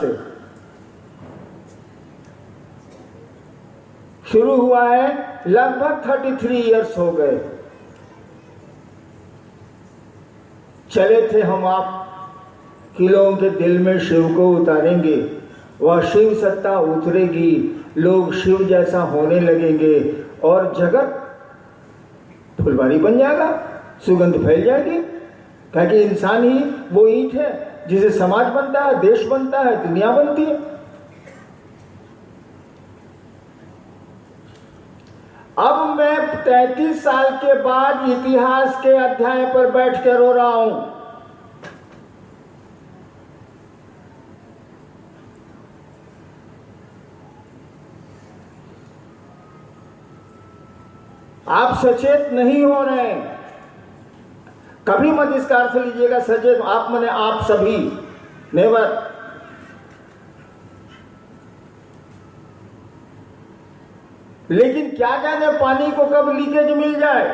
से शुरू हुआ है, लगभग 33 इयर्स हो गए। चले थे हम आप कि लोगों के दिल में शिव को उतारेंगे, वह शिव सत्ता उतरेगी, लोग शिव जैसा होने लगेंगे और जगत फुलवारी बन जाएगा, सुगंध फैल जाएगी। क्योंकि इंसान ही वो ईंट है जिसे समाज बनता है, देश बनता है, दुनिया बनती है। अब मैं 33 साल के बाद इतिहास के अध्याय पर बैठ कर रो रहा हूं। आप सचेत नहीं हो रहे हैं। कभी मत इसका अर्थ लीजिएगा सचेत आप माने आप सभी, नेवर। लेकिन क्या जाने पानी को कब लीकेज मिल जाए,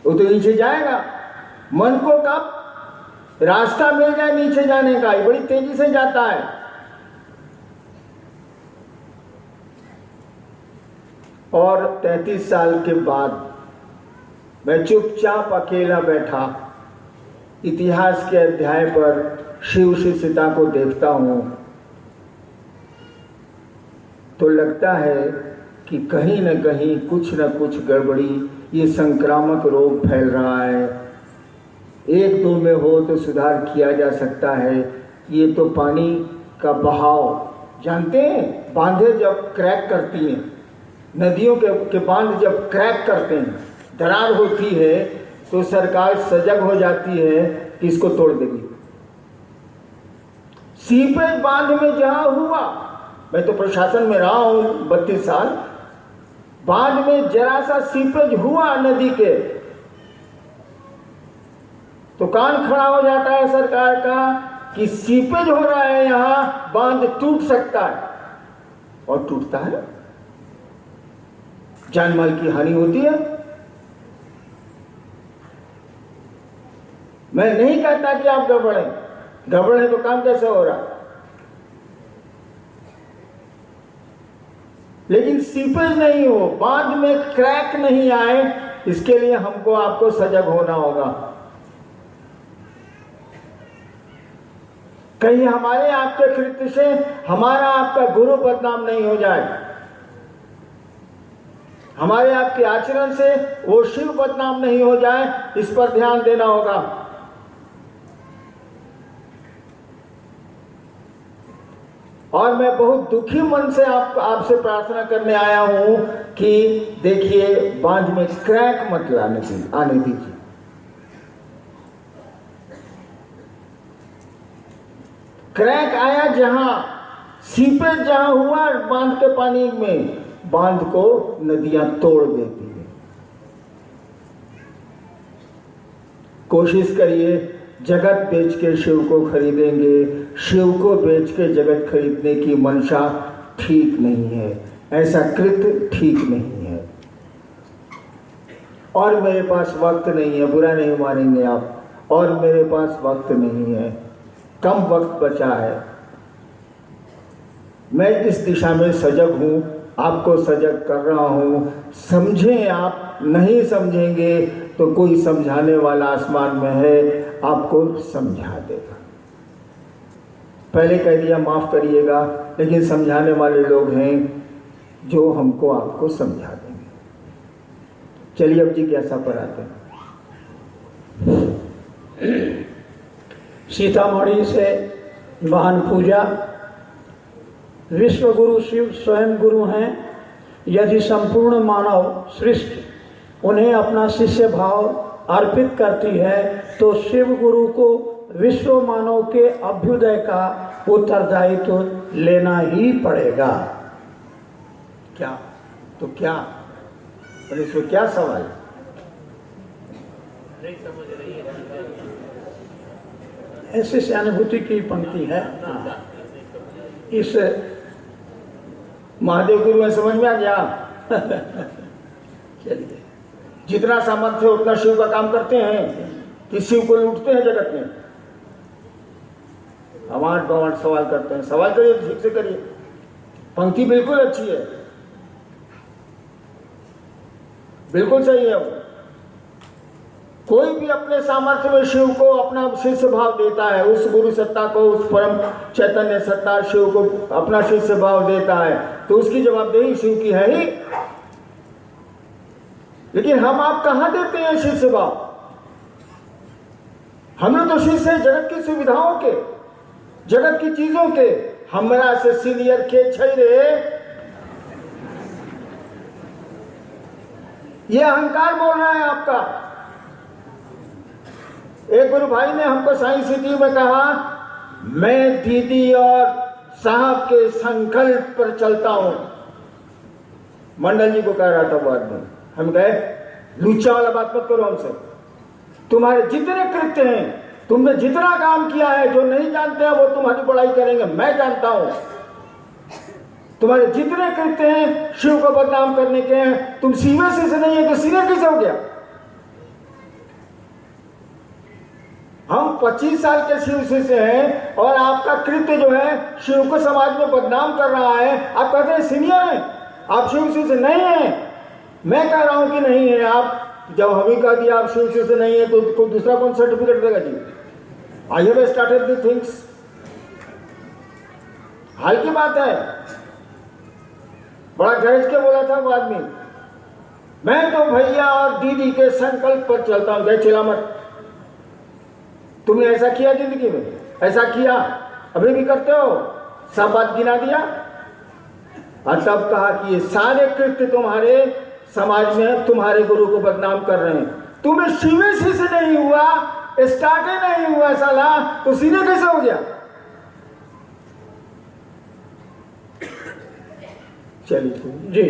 वो तो नीचे जाएगा। मन को कब रास्ता मिल जाए नीचे जाने का, ये बड़ी तेजी से जाता है। और 33 साल के बाद मैं चुपचाप अकेला बैठा इतिहास के अध्याय पर शिव शिष्यता को देखता हूं तो लगता है कि कहीं न कहीं कुछ न कुछ गड़बड़ी, ये संक्रामक रोग फैल रहा है। एक दो में हो तो सुधार किया जा सकता है। ये तो पानी का बहाव, जानते हैं बांधें जब क्रैक करती हैं, नदियों के बांध जब क्रैक करते हैं, दरार होती है तो सरकार सजग हो जाती है कि इसको तोड़ देगी। सीपेज बांध में जहां हुआ, मैं तो प्रशासन में रहा हूं 32 साल, बांध में जरा सा सीपेज हुआ नदी के तो कान खड़ा हो जाता है सरकार का कि सीपेज हो रहा है, यहां बांध टूट सकता है, और टूटता है, जान माल की हानि होती है। मैं नहीं कहता कि आप गड़बड़ है तो काम कैसे हो रहा, लेकिन सीपेज नहीं हो, बांध में क्रैक नहीं आए, इसके लिए हमको आपको सजग होना होगा। कहीं हमारे आपके कृत्य से हमारा आपका गुरु बदनाम नहीं हो जाए, हमारे आपके आचरण से वो शिव बदनाम नहीं हो जाए, इस पर ध्यान देना होगा। और मैं बहुत दुखी मन से आपसे प्रार्थना करने आया हूं कि देखिए बांध में क्रैक मत आने दीजिए। क्रैक आया जहां, सीपेज जहां हुआ बांध के पानी में, बांध को नदियां तोड़ देती है। कोशिश करिए, जगत बेच के शिव को खरीदेंगे, शिव को बेच के जगत खरीदने की मंशा ठीक नहीं है, ऐसा कृत्य ठीक नहीं है। और मेरे पास वक्त नहीं है, बुरा नहीं मानेंगे आप, और मेरे पास वक्त नहीं है, कम वक्त बचा है। मैं इस दिशा में सजग हूं, आपको सजग कर रहा हूं। समझें आप, नहीं समझेंगे तो कोई समझाने वाला आसमान में है, आपको समझा देगा। पहले कह दिया माफ करिएगा, लेकिन समझाने वाले लोग हैं जो हमको आपको समझा देंगे। चलिए अब जिज्ञासा पर आते हैं। सीतामढ़ी से महान पूजा, विश्व गुरु शिव स्वयं गुरु हैं। यदि संपूर्ण मानव सृष्टि उन्हें अपना शिष्य भाव अर्पित करती है तो शिव गुरु को विश्व मानव के अभ्युदय का उत्तरदायित्व लेना ही पड़ेगा। क्या तो क्या, और इसमें क्या सवाल? नहीं समझ रही है। ऐसे से अनुभूति की पंक्ति है। इस महादेव गुरु में समझ में आ गया। चलिए, जितना सामर्थ्य उतना शिव का काम करते हैं कि शिव को लूटते हैं जगत में। हम 8-9 सवाल करते हैं। सवाल करिए, ठीक से करिए। पंक्ति बिल्कुल अच्छी है, बिल्कुल सही है। कोई भी अपने सामर्थ्य में शिव को अपना शिष्य भाव देता है, उस गुरु सत्ता को, उस परम चैतन्य सत्ता शिव को अपना शिष्य भाव देता है, तो उसकी जवाबदेही शिव की है ही। लेकिन हम आप कहां देते हैं शिष्य भाव? हम लोग तो शिष्य है जगत की सुविधाओं के, जगत की चीजों के। हमरा से सीनियर के छैरे, ये अहंकार बोल रहा है आपका। एक गुरु भाई ने हमको साइंस सिटी में कहा, मैं दीदी और साहब के संकल्प पर चलता हूं। मंडल जी को कह रहा था बाद में। हम कहे लूचा वाला बात मत करो हमसे। तुम्हारे जितने कृत्य हैं, तुमने जितना काम किया है, जो नहीं जानते हैं वो तुम्हारी बड़ाई करेंगे, मैं जानता हूं। तुम्हारे जितने कृत्य हैं शिव को बदनाम करने के हैं। तुम सीबीएसई से नहीं है तो सीनियर कैसे हो गया? हम 25 साल के शिव शिष्य हैं और आपका कृत्य जो है शिव को समाज में बदनाम कर रहा है। आप कहते हैं सीनियर हैं, आप शिव शिष्य नहीं हैं। मैं कह रहा हूं कि नहीं है आप। जब हमें कह दिया आप शिव शिष्य नहीं है तो दूसरा कौन सर्टिफिकेट देगा जी? I have started the things. हाल की बात है, बड़ा गरज के बोला था वो आदमी, मैं तो भैया और दीदी के संकल्प पर चलता हूं। गए चिल्ला मत। तुमने ऐसा किया जिंदगी में? ऐसा किया, अभी भी करते हो? सब बात गिना दिया और तब कहा कि ये सारे कृत्य तुम्हारे समाज में तुम्हारे गुरु को बदनाम कर रहे हैं। तुम्हें सीबीएसई से नहीं हुआ, स्टार्टे नहीं हुआ साला, तो सीनियर कैसे हो गया? चलिए जी,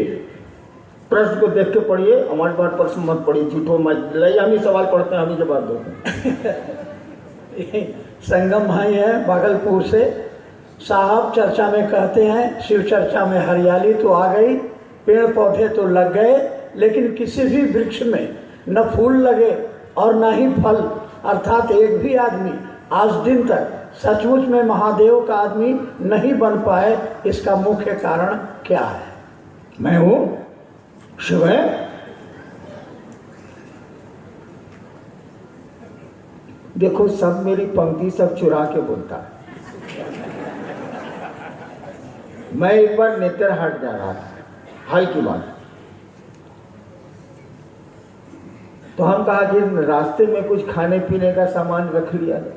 प्रश्न को देख के पढ़िए, हमारी बात पर मत पढ़िए, झूठो मत लइए। हम ही सवाल पढ़ते हैं, हम ही जवाब देते हैं। संगम भाई है भागलपुर से। साहब चर्चा में कहते हैं शिव चर्चा में हरियाली तो आ गई, पेड़ पौधे तो लग गए, लेकिन किसी भी वृक्ष में न फूल लगे और न ही फल, अर्थात एक भी आदमी आज दिन तक सचमुच में महादेव का आदमी नहीं बन पाए। इसका मुख्य कारण क्या है? मैं हूं शिव है। देखो सब मेरी पंक्ति सब चुरा के बोलता है। मैं एक बार नेतरहाट जा रहा था, हाल की बात। तो हम कहा कि रास्ते में कुछ खाने पीने का सामान रख लिया जाए।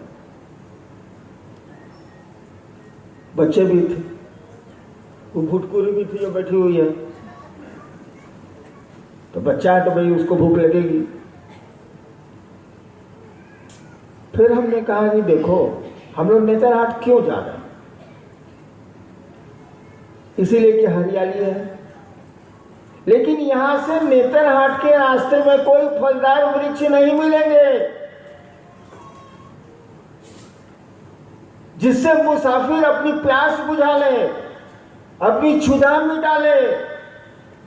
बच्चे भी थे, वो भुटकुरी भी थी जो बैठी हुई है। तो बच्चा है तो भाई उसको भूख लगेगी। फिर हमने कहा कि देखो हम लोग नेतरहाट क्यों जा रहे हैं? इसीलिए कि हरियाली है। लेकिन यहां से नेतरहाट के रास्ते में कोई फलदार वृक्ष नहीं मिलेंगे जिससे मुसाफिर अपनी प्यास बुझा ले, अपनी क्षुधा मिटा ले।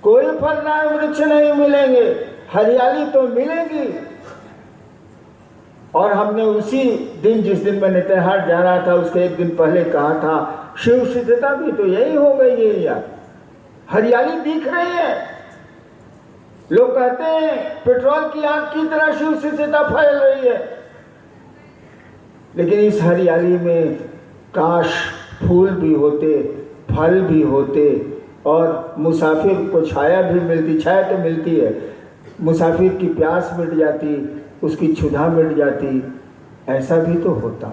कोई फलदार वृक्ष नहीं मिलेंगे, हरियाली तो मिलेगी। और हमने उसी दिन, जिस दिन मैं नेतरहाट जा रहा था, उसके एक दिन पहले कहा था शिव सिद्धता भी तो यही हो गई है यार। हरियाली दिख रही है। लोग कहते हैं पेट्रोल की आग की तरह शिव सिद्धता फैल रही है। लेकिन इस हरियाली में काश फूल भी होते, फल भी होते और मुसाफिर को छाया भी मिलती। छाया तो मिलती है, मुसाफिर की प्यास मिट जाती, उसकी क्षुधा मिट जाती। ऐसा भी तो होता।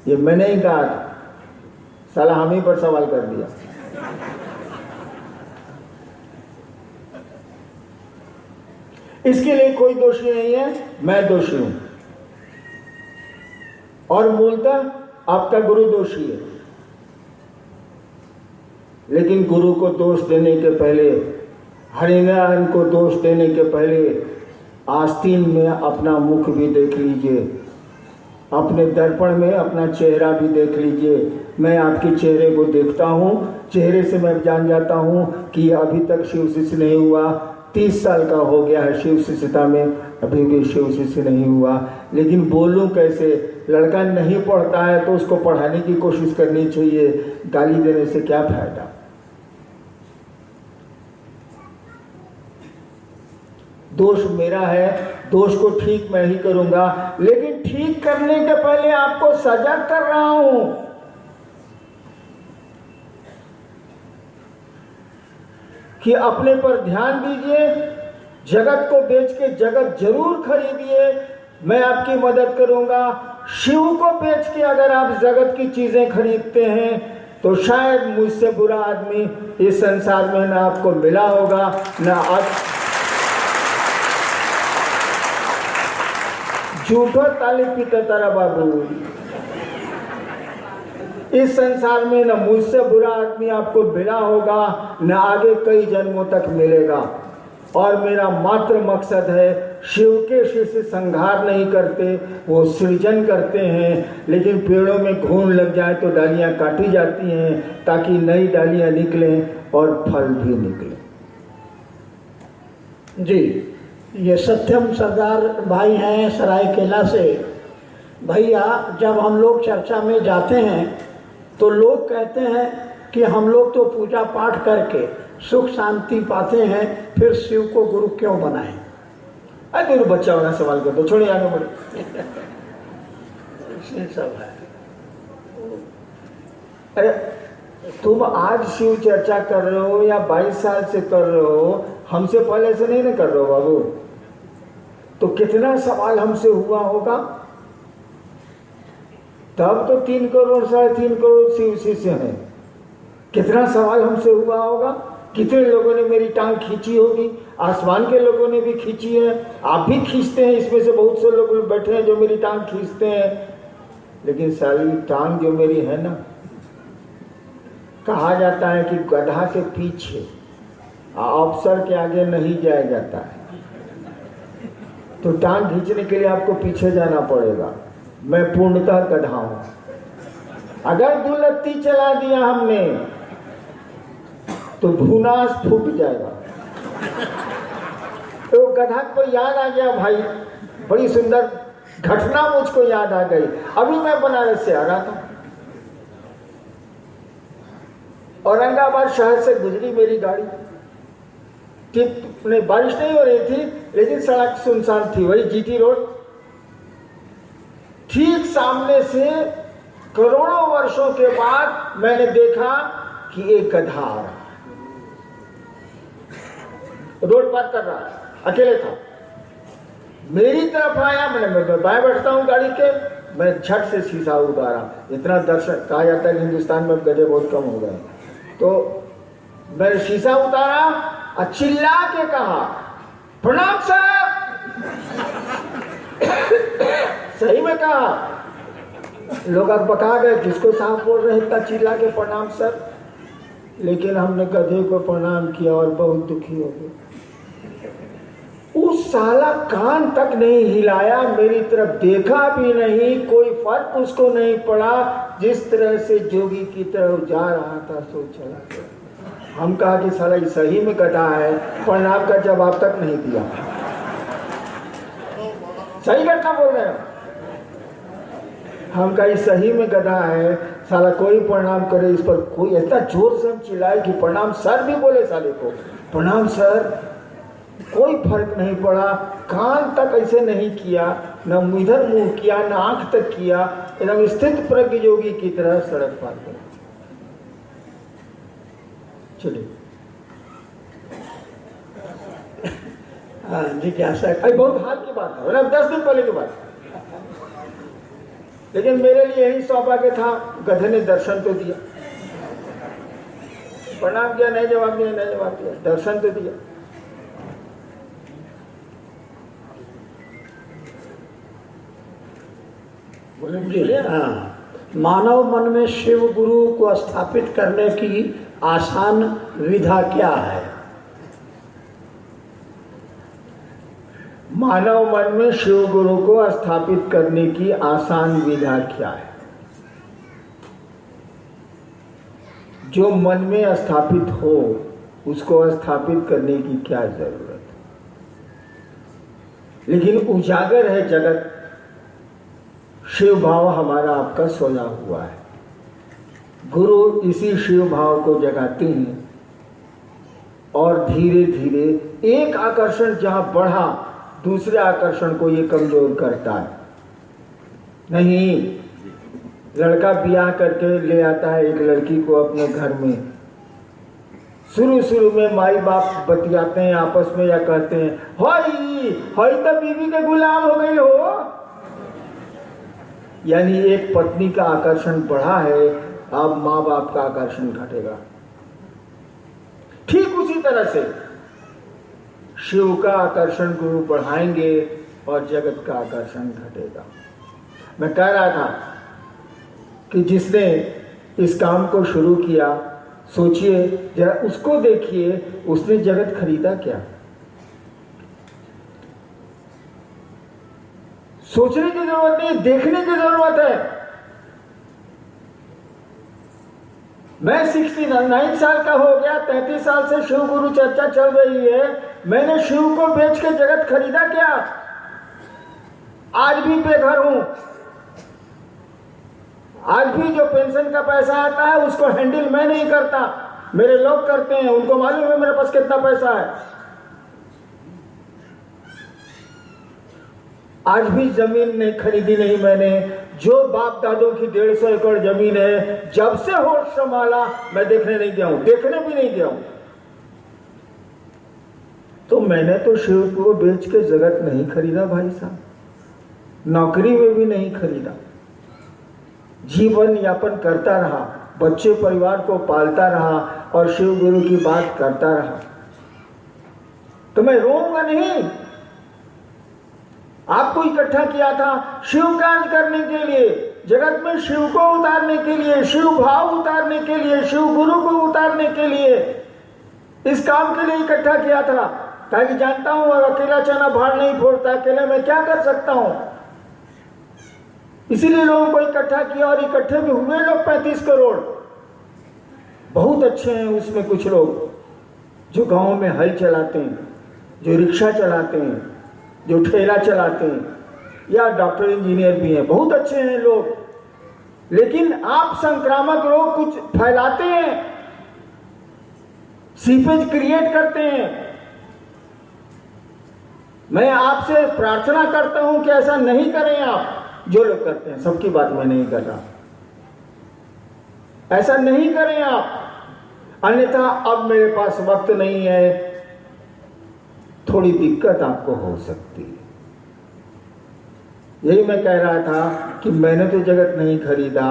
ये मैंने ही कहा था, साला हम ही पर सवाल कर दिया। इसके लिए कोई दोषी नहीं है, मैं दोषी हूं। और मूलतः आपका गुरु दोषी है। लेकिन गुरु को दोष देने के पहले, हरिनारायण को दोष देने के पहले आस्तीन में अपना मुख भी देख लीजिए, अपने दर्पण में अपना चेहरा भी देख लीजिए। मैं आपके चेहरे को देखता हूँ, चेहरे से मैं जान जाता हूँ कि अभी तक शिव शिष्य नहीं हुआ। 30 साल का हो गया है शिव शिष्यता में, अभी भी शिव शिष्य नहीं हुआ। लेकिन बोलूं कैसे? लड़का नहीं पढ़ता है तो उसको पढ़ाने की कोशिश करनी चाहिए, गाली देने से क्या फायदा। दोष मेरा है, दोष को ठीक मैं ही करूंगा, लेकिन ठीक करने के पहले आपको सजग कर रहा हूं कि अपने पर ध्यान दीजिए, जगत को बेच के जगत जरूर खरीदिए, मैं आपकी मदद करूंगा। शिव को बेच के अगर आप जगत की चीजें खरीदते हैं तो शायद मुझसे बुरा आदमी इस संसार में ना आपको मिला होगा, ना आप झूठो ताली पीते तारा बाबू। इस संसार में न मुझसे बुरा आदमी आपको मिला होगा, न आगे कई जन्मों तक मिलेगा। और मेरा मात्र मकसद है, शिव के शिष्य संहार नहीं करते, वो सृजन करते हैं। लेकिन पेड़ों में घून लग जाए तो डालियां काटी जाती हैं ताकि नई डालियां निकलें और फल भी निकले। जी, ये सत्यम सरदार भाई हैं सरायकेला से। भैया, जब हम लोग चर्चा में जाते हैं तो लोग कहते हैं कि हम लोग तो पूजा पाठ करके सुख शांति पाते हैं, फिर शिव को गुरु क्यों बनाएं? अरे गुरु बच्चा वाला सवाल कर दो, छोड़िए आगे बढ़े। सब है। अरे तुम आज शिव चर्चा कर रहे हो या 22 साल से कर रहे हो, हमसे पहले से नहीं ना कर रहे हो बाबू। तो कितना सवाल हमसे हुआ होगा? तब तो 3 करोड़ 3.5 करोड़ शिव शिष्य हैं। कितना सवाल हमसे हुआ होगा? कितने लोगों ने मेरी टांग खींची होगी? आसमान के लोगों ने भी खींची है, आप भी खींचते हैं। इसमें से बहुत से लोग बैठे हैं जो मेरी टांग खींचते हैं। लेकिन साली टांग जो मेरी है ना, कहा जाता है कि गधा के पीछे अफसर के आगे नहीं जाया जाता है। तो टांग खींचने के लिए आपको पीछे जाना पड़ेगा। मैं पूर्णतः गधा हूं। अगर दुलत्ती चला दिया हमने तो भूनास फूट जाएगा। तो गधा को याद आ गया भाई, बड़ी सुंदर घटना मुझको याद आ गई। अभी मैं बनारस से आ रहा था, औरंगाबाद शहर से गुजरी मेरी गाड़ी। नहीं, बारिश नहीं हो रही थी, लेकिन सड़क सुनसान थी, वही जीटी रोड। ठीक सामने से करोड़ों वर्षों के बाद मैंने देखा कि एक गधा आ रहा, रोड पार कर रहा, अकेले था, मेरी तरफ आया। मैं बाएं बैठता हूँ गाड़ी के, मैं झट से शीशा उतारा। इतना दर्शक, कहा जाता है हिंदुस्तान में गधे बहुत कम हो गए, तो मैंने शीशा उतारा और चिल्ला के कहा, प्रणाम सर। सही में कहा। लोग अब बता गए, किसको साहब बोल रहे इतना चिल्ला के प्रणाम सर। लेकिन हमने गधे को प्रणाम किया और बहुत दुखी हो गए। उस साला कान तक नहीं हिलाया, मेरी तरफ देखा भी नहीं, कोई फर्क उसको नहीं पड़ा। जिस तरह से जोगी की तरफ जा रहा था सो चला गया। हम कहा कि साला सही में गधा है, प्रणाम का जवाब तक नहीं दिया। सही घटना बोल रहे हैं हम, कहा सही में गधा है, साला कोई प्रणाम करे इस पर। कोई इतना जोर से हम चिल्लाए कि प्रणाम सर भी बोले साले को, प्रणाम सर। कोई फर्क नहीं पड़ा, कान तक ऐसे नहीं किया, न इधर मुंह किया, न आंख तक किया, एकदम स्थित प्रज्ञ योगी की तरह सड़क पार कर। चलिए, हाँ जिज्ञासा। बहुत हाल की बात है, 10 दिन पहले की बात। लेकिन मेरे लिए यही सौभाग्य था, गधे ने दर्शन तो दिया। प्रणाम किया, नहीं जवाब दिया, नहीं जवाब दिया, दर्शन तो दिया। हाँ, मानव मन में शिव गुरु को स्थापित करने की आसान विधा क्या है? मानव मन में शिव गुरु को स्थापित करने की आसान विधा क्या है? जो मन में स्थापित हो उसको स्थापित करने की क्या जरूरत? लेकिन उजागर है जगत, शिव भाव हमारा आपका सोया हुआ है। गुरु इसी शिव भाव को जगाते हैं और धीरे धीरे एक आकर्षण जहां बढ़ा दूसरे आकर्षण को ये कमजोर करता है। नहीं, लड़का ब्याह करके ले आता है एक लड़की को अपने घर में, शुरू में माई बाप बतियाते हैं आपस में या कहते हैं हई तो बीवी के गुलाम हो गई हो, यानी एक पत्नी का आकर्षण बढ़ा है, अब माँ बाप का आकर्षण घटेगा। ठीक उसी तरह से शिव का आकर्षण गुरु बढ़ाएंगे और जगत का आकर्षण घटेगा। मैं कह रहा था कि जिसने इस काम को शुरू किया, सोचिए जरा उसको देखिए, उसने जगत खरीदा क्या? सोचने की जरूरत नहीं, देखने की जरूरत है। मैं 69 साल का हो गया, 33 साल से शिव गुरु चर्चा चल रही है, मैंने शिव को बेच के जगत खरीदा क्या? आज भी बेघर हूं। आज भी जो पेंशन का पैसा आता है उसको हैंडल मैं नहीं करता, मेरे लोग करते हैं, उनको मालूम है मेरे पास कितना पैसा है। आज भी जमीन नहीं खरीदी नहीं मैंने, जो बाप दादों की 150 एकड़ जमीन है, जब से होश संभाला मैं देखने नहीं गया हूं, देखने भी नहीं गया हूं। तो मैंने तो शिव को बेच के जगत नहीं खरीदा भाई साहब, नौकरी में भी नहीं खरीदा, जीवन यापन करता रहा, बच्चे परिवार को पालता रहा और शिव गुरु की बात करता रहा। तो मैं रोऊंगा नहीं। आपको इकट्ठा किया था शिव कार्य करने के लिए, जगत में शिव को उतारने के लिए, शिव भाव उतारने के लिए, शिव गुरु को उतारने के लिए, इस काम के लिए इकट्ठा किया था, ताकि जानता हूं और अकेला चना भाड़ नहीं फोड़ता, अकेले मैं क्या कर सकता हूं। इसीलिए लोगों को इकट्ठा किया और इकट्ठे भी हुए लोग 35 करोड़। बहुत अच्छे हैं उसमें कुछ लोग जो गांव में हल चलाते हैं, जो रिक्शा चलाते हैं, जो ठेला चलाते हैं, या डॉक्टर इंजीनियर भी हैं, बहुत अच्छे हैं लोग। लेकिन आप संक्रामक रोग कुछ फैलाते हैं, सीपेज क्रिएट करते हैं। मैं आपसे प्रार्थना करता हूं कि ऐसा नहीं करें आप। जो लोग करते हैं, सबकी बात मैं नहीं कर रहा, ऐसा नहीं करें आप, अन्यथा अब मेरे पास वक्त नहीं है, थोड़ी दिक्कत आपको हो सकती है। यही मैं कह रहा था कि मैंने तो जगत नहीं खरीदा,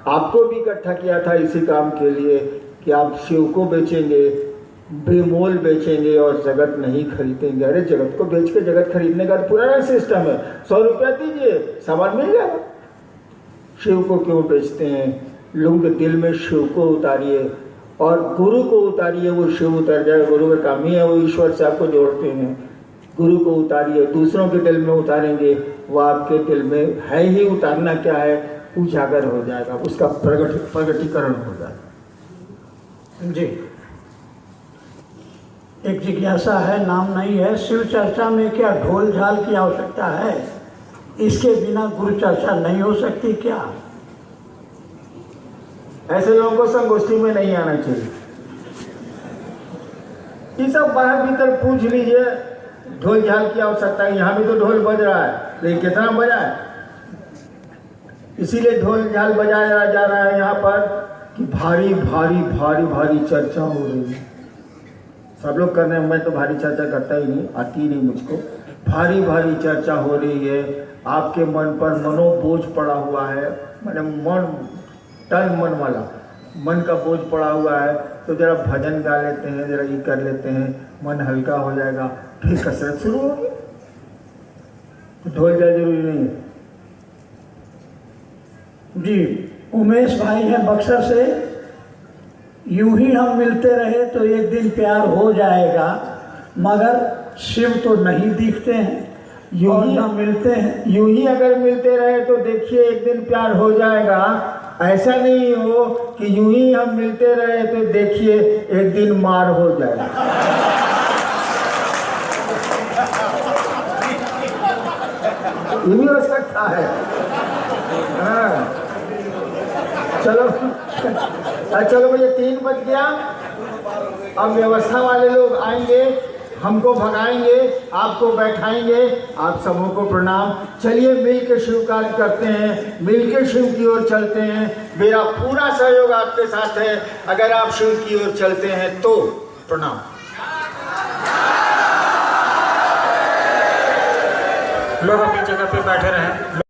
आपको भी इकट्ठा किया था इसी काम के लिए कि आप शिव को बेचेंगे, बेमोल बेचेंगे और जगत नहीं खरीदेंगे। अरे जगत को बेच के जगत खरीदने का पुराना सिस्टम है, 100 रुपया दीजिए सामान मिल जाएगा। शिव को क्यों बेचते हैं? लोगों के दिल में शिव को उतारिए और गुरु को उतारिए, वो शिव उतर जाए। गुरु का काम ही है, वो ईश्वर से आपको जोड़ते हैं। गुरु को उतारिए, दूसरों के दिल में उतारेंगे, वो आपके दिल में है ही। उतारना क्या है? उजागर हो जाएगा, उसका प्रगटीकरण हो जाएगा। जी, एक जिज्ञासा है, नाम नहीं है। शिव चर्चा में क्या ढोल झाल की आवश्यकता है? इसके बिना गुरु चर्चा नहीं हो सकती क्या? ऐसे लोगों को संगोष्ठी में नहीं आना चाहिए। ये सब बाहर भीतर पूछ लीजिए, ढोल झाल की आवश्यकता है। यहाँ भी तो ढोल बज रहा है, लेकिन कितना बजा है? इसीलिए ढोल झाल बजाया जा रहा है यहाँ पर कि भारी भारी भारी भारी चर्चा हो रही है। सब लोग कर रहे हैं, मैं तो भारी चर्चा करता ही नहीं, आती ही नहीं मुझको। भारी भारी चर्चा हो रही है, आपके मन पर मनोबोझ पड़ा हुआ है, मैंने तन मन वाला मन का बोझ पड़ा हुआ है, तो जरा भजन गा लेते हैं, जरा ये कर लेते हैं, मन हल्का हो जाएगा, फिर कसरत शुरू होगी। तो ढोल जाए जरूरी नहीं है। जी, उमेश भाई हैं बक्सर से। यूं ही हम मिलते रहे तो एक दिन प्यार हो जाएगा, मगर शिव तो नहीं दिखते हैं, यूं ही हम मिलते हैं। यूं ही अगर मिलते रहे तो देखिए एक दिन प्यार हो जाएगा। ऐसा नहीं हो कि यूं ही हम मिलते रहे तो देखिए एक दिन मार हो जाएगा। ये भी हो सकता है। हाँ। चलो चलो भैया 3 बज गया। अब व्यवस्था वाले लोग आएंगे, हमको भगाएंगे, आपको बैठाएंगे। आप सबों को प्रणाम। चलिए मिल के शिव कार्य करते हैं, मिल के शिव की ओर चलते हैं। मेरा पूरा सहयोग आपके साथ है। अगर आप शिव की ओर चलते हैं तो प्रणाम। लोग अपनी जगह पे बैठे रहें।